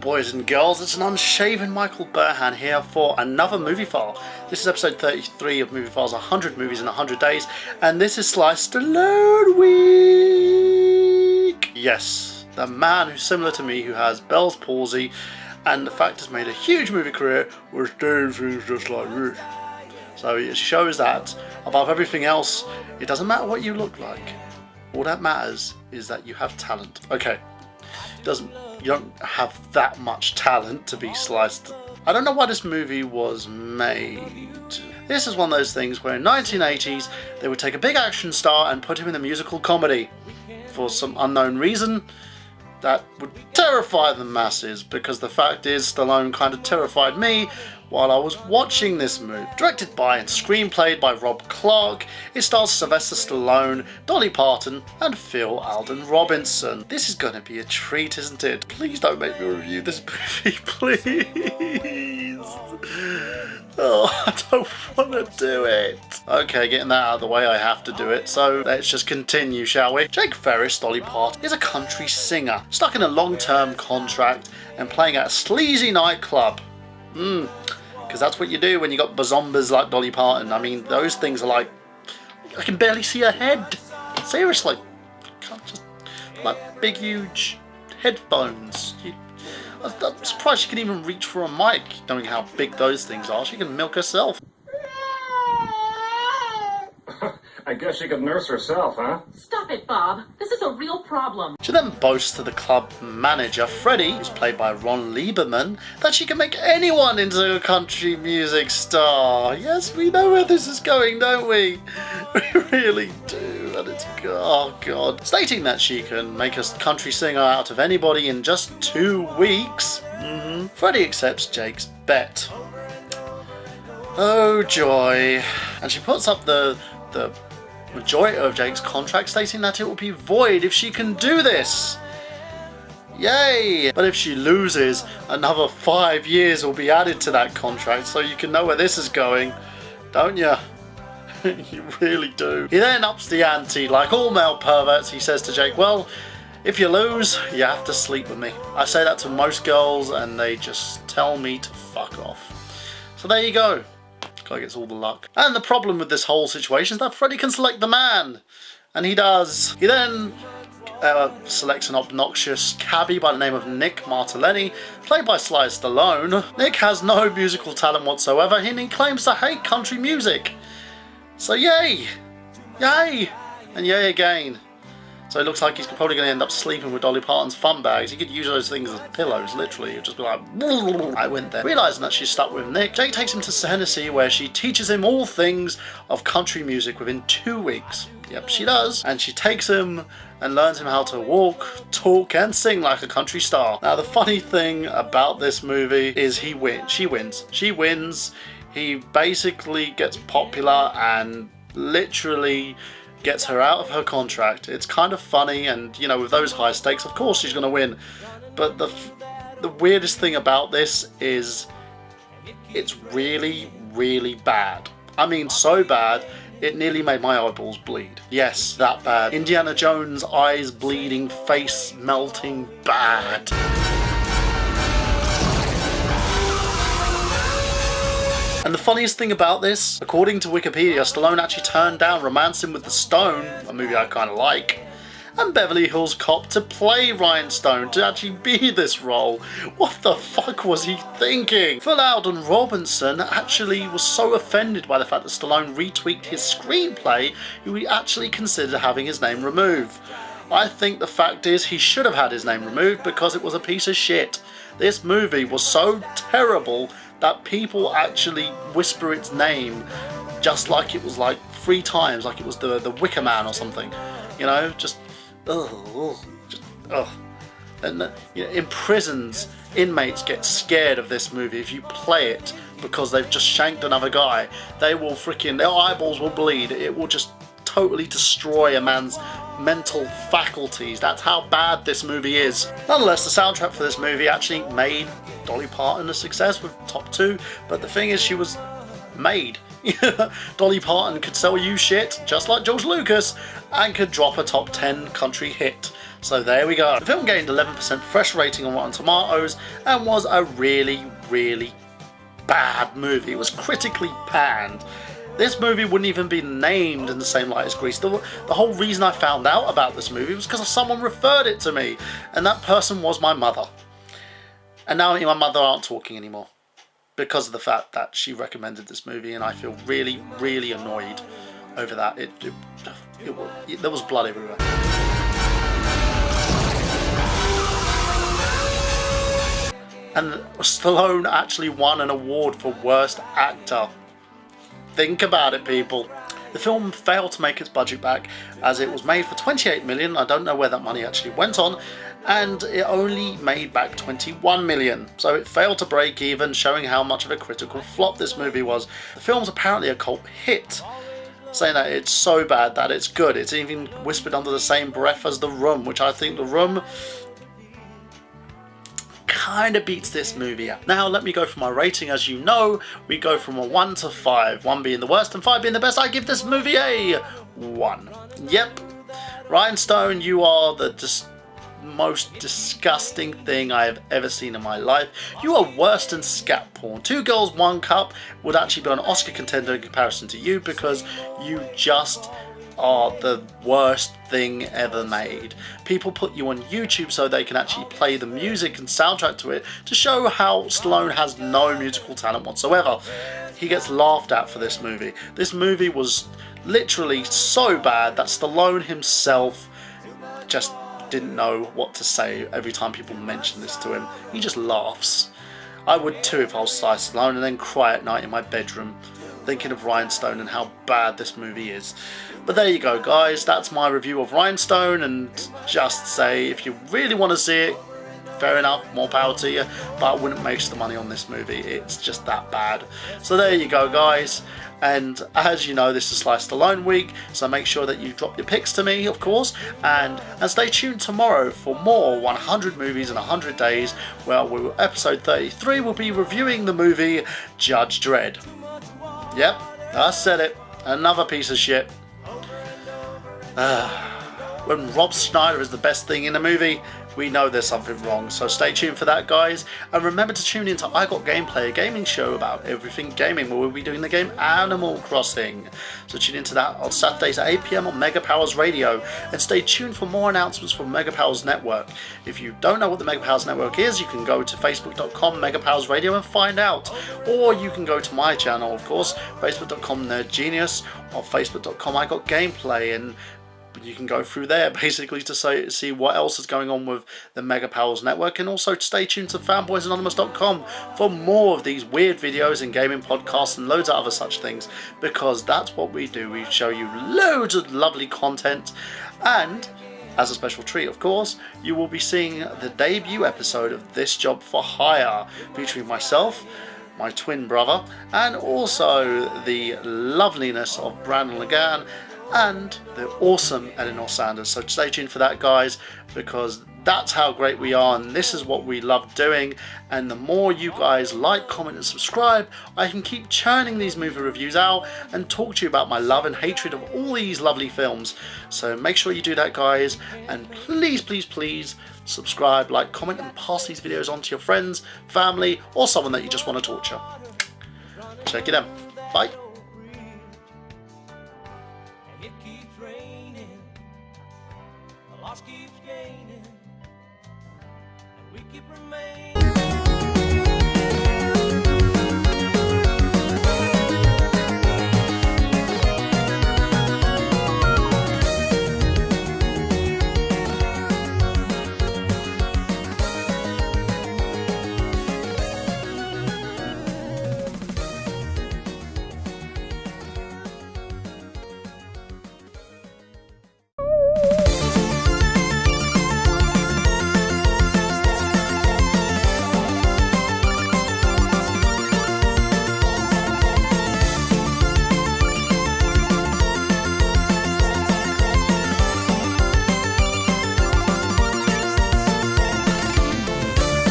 boys and girls, it's an unshaven Michael Burhan here for another movie file. This is episode 33 of Moviefiles, 100 movies in 100 days, and this is Sly Stallone week! Yes, the man who's similar to me, who has Bell's palsy, and the fact has made a huge movie career, which does things just like this. So it shows that, above everything else, it doesn't matter what you look like. All that matters is that you have talent. Okay, you don't have that much talent to be sliced. I don't know why this movie was made. This is one of those things where in 1980s they would take a big action star and put him in a musical comedy for some unknown reason that would terrify the masses, because the fact is Stallone kind of terrified me while I was watching this movie. Directed by and screenplayed by Rob Clark, it stars Sylvester Stallone, Dolly Parton and Alden Robinson. This is going to be a treat, isn't it? Please don't make me review this movie, please. Oh, I don't want to do it. Okay, getting that out of the way, I have to do it, so let's just continue, shall we? Jake Ferris, Dolly Parton, is a country singer, stuck in a long-term contract and playing at a sleazy nightclub. Because that's what you do when you got bazombas like Dolly Parton. I mean, those things are like, I can barely see her head. Seriously. Can't just, like, big, huge headphones. I'm surprised she can even reach for a mic, knowing how big those things are. She can milk herself. I guess she could nurse herself, huh? Stop it, Bob. This is a real problem. She then boasts to the club manager, Freddie, who's played by Ron Lieberman, that she can make anyone into a country music star. Yes, we know where this is going, don't we? We really do, and it's, oh god. Stating that she can make a country singer out of anybody in just 2 weeks. Freddie accepts Jake's bet. Oh joy. And she puts up the majority of Jake's contract, stating that it will be void if she can do this. Yay! But if she loses, another 5 years will be added to that contract, so you can know where this is going, don't you? You really do. He then ups the ante. Like all male perverts, he says to Jake, well, if you lose, you have to sleep with me. I say that to most girls and they just tell me to fuck off. So there you go. Guy gets all the luck. And the problem with this whole situation is that Freddie can select the man. And he does. He then selects an obnoxious cabbie by the name of Nick Martellini, played by Sly Stallone. Nick has no musical talent whatsoever and he claims to hate country music. So yay! Yay! And yay again. So it looks like he's probably going to end up sleeping with Dolly Parton's fun bags. He could use those things as pillows, literally. He'd just be like, I went there. Realising that she's stuck with Nick, Jake takes him to Tennessee, where she teaches him all things of country music within 2 weeks. Yep, she does. And she takes him and learns him how to walk, talk and sing like a country star. Now the funny thing about this movie is he wins. She wins. She wins. He basically gets popular and literally gets her out of her contract. It's kind of funny, and you know, with those high stakes, of course she's going to win. But the weirdest thing about this is it's really, really bad. I mean, so bad, it nearly made my eyeballs bleed. Yes, that bad. Indiana Jones, eyes bleeding, face melting, bad. And the funniest thing about this, according to Wikipedia, Stallone actually turned down Romancing with the Stone, a movie I kind of like, and Beverly Hills Cop to play Rhinestone, to actually be this role. What the fuck was he thinking? Alden Robinson actually was so offended by the fact that Stallone retweaked his screenplay, he actually considered having his name removed. I think the fact is he should have had his name removed because it was a piece of shit. This movie was so terrible that people actually whisper its name just like it was like 3 times, like it was the Wicker Man or something, you know, just ugh. And you know, in prisons, inmates get scared of this movie if you play it because they've just shanked another guy. They will freaking, their eyeballs will bleed. It will just totally destroy a man's mental faculties. That's how bad this movie is. Nonetheless, the soundtrack for this movie actually made Dolly Parton a success with top 2, but the thing is, she was made. Dolly Parton could sell you shit, just like George Lucas, and could drop a top 10 country hit. So there we go. The film gained 11% fresh rating on Rotten Tomatoes and was a really, really bad movie. It was critically panned. This movie wouldn't even be named in the same light as Grease. The whole reason I found out about this movie was because someone referred it to me, and that person was my mother. And now me and my mother aren't talking anymore because of the fact that she recommended this movie, and I feel really, really annoyed over that. There was blood everywhere. And Stallone actually won an award for Worst Actor. Think about it, people. The film failed to make its budget back as it was made for $28 million. I don't know where that money actually went on. And it only made back $21 million. So it failed to break even, showing how much of a critical flop this movie was. The film's apparently a cult hit, saying that it's so bad that it's good. It's even whispered under the same breath as The Room, which I think The Room kind of beats this movie out. Now let me go for my rating. As you know, we go from a 1 to 5, 1 being the worst and 5 being the best. I give this movie a 1. Yep, Rhinestone, you are the most disgusting thing I have ever seen in my life. You are worse than scat porn. 2 Girls, 1 Cup would actually be an Oscar contender in comparison to you, because you just are the worst thing ever made. People put you on YouTube so they can actually play the music and soundtrack to it to show how Stallone has no musical talent whatsoever. He gets laughed at for this movie. This movie was literally so bad that Stallone himself just didn't know what to say every time people mention this to him. He just laughs. I would too if I was Sly Stallone, and then cry at night in my bedroom thinking of Rhinestone and how bad this movie is. But there you go, guys, that's my review of Rhinestone, and just say, if you really want to see it, fair enough, more power to you, but I wouldn't waste the money on this movie. It's just that bad. So there you go, guys, and as you know, this is Sly Stallone week, so make sure that you drop your picks to me, of course, and stay tuned tomorrow for more 100 movies in 100 days, where episode 33 will be reviewing the movie Judge Dredd. Yep, I said it. Another piece of shit. When Rob Schneider is the best thing in a movie, we know there's something wrong. So stay tuned for that, guys. And remember to tune into I Got Gameplay, a gaming show about everything gaming, where we'll be doing the game Animal Crossing. So tune into that on Saturdays at 8 PM on Mega Powers Radio. And stay tuned for more announcements from Mega Powers Network. If you don't know what the Mega Powers Network is, you can go to facebook.com Mega Powers Radio and find out. Or you can go to my channel, of course, facebook.com Nerd Genius, or facebook.com I Got Gameplay, and you can go through there basically to see what else is going on with the Mega Powers Network, and also stay tuned to fanboysanonymous.com for more of these weird videos and gaming podcasts and loads of other such things, because that's what we do. We show you loads of lovely content, and as a special treat, of course, you will be seeing the debut episode of This Job for Hire, featuring myself, my twin brother, and also the loveliness of Brandon Lagan and the awesome Eleanor Sanders. So stay tuned for that, guys, because that's how great we are, and this is what we love doing. And the more you guys like, comment and subscribe, I can keep churning these movie reviews out and talk to you about my love and hatred of all these lovely films. So make sure you do that, guys, and please, please, please subscribe, like, comment, and pass these videos on to your friends, family, or someone that you just want to torture. Check it out. Bye. It keeps raining, the loss keeps gaining, and we keep remaining.